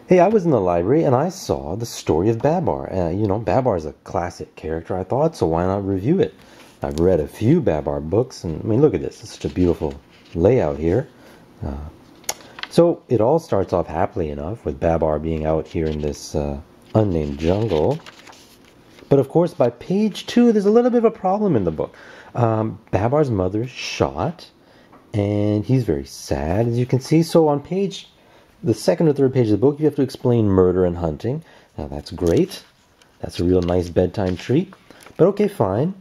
Hey, I was in the library and I saw the story of Babar. Babar is a classic character, I thought, so why not review it? I've read a few Babar books, and I mean, look at this. It's such a beautiful layout here. So it all starts off happily enough with Babar being out here in this unnamed jungle. But of course, by page 2, there's a little bit of a problem in the book. Babar's mother is shot, and he's very sad, as you can see. So on the second or third page of the book, you have to explain murder and hunting. Now that's great. That's a real nice bedtime treat. But okay, fine.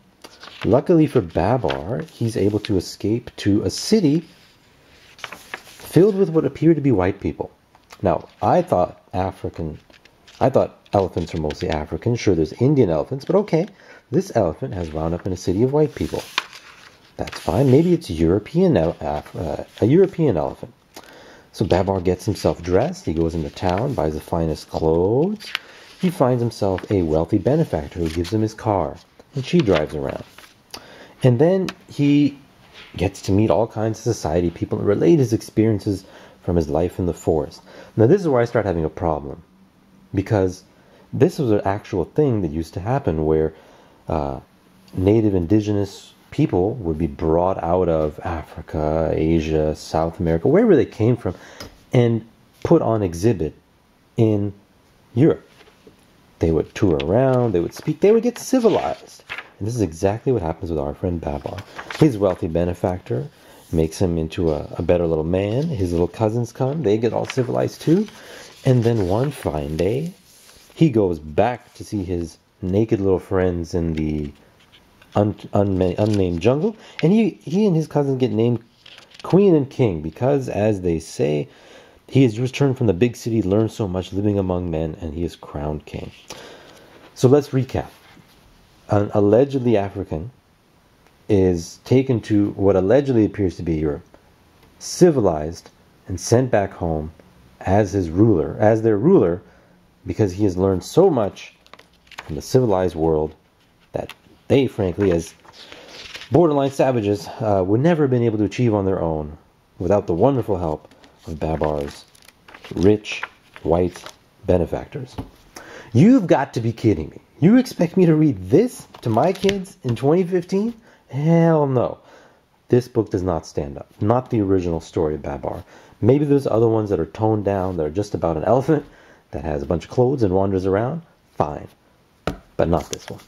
Luckily for Babar, he's able to escape to a city filled with what appear to be white people. Now, I thought elephants are mostly African. Sure, there's Indian elephants, but okay. This elephant has wound up in a city of white people. That's fine. Maybe it's a European elephant. So Babar gets himself dressed. He goes into town, buys the finest clothes. He finds himself a wealthy benefactor who gives him his car, and she drives around. And then he gets to meet all kinds of society people and relate his experiences from his life in the forest. Now this is where I start having a problem, because this was an actual thing that used to happen where native indigenous people would be brought out of Africa, Asia, South America, wherever they came from, and put on exhibit in Europe. They would tour around, they would speak, they would get civilized. And this is exactly what happens with our friend Babar. His wealthy benefactor makes him into a better little man. His little cousins come, they get all civilized too. And then one fine day, he goes back to see his naked little friends in the unnamed jungle, and he and his cousin get named Queen and King because, as they say, he has returned from the big city, learned so much living among men, and he is crowned king. So let's recap. An allegedly African is taken to what allegedly appears to be Europe, civilized, and sent back home as their ruler, because he has learned so much from the civilized world that they, frankly, as borderline savages, would never have been able to achieve on their own without the wonderful help of Babar's rich, white benefactors. You've got to be kidding me. You expect me to read this to my kids in 2015? Hell no. This book does not stand up. Not the original story of Babar. Maybe there's other ones that are toned down, that are just about an elephant that has a bunch of clothes and wanders around. Fine. But not this one.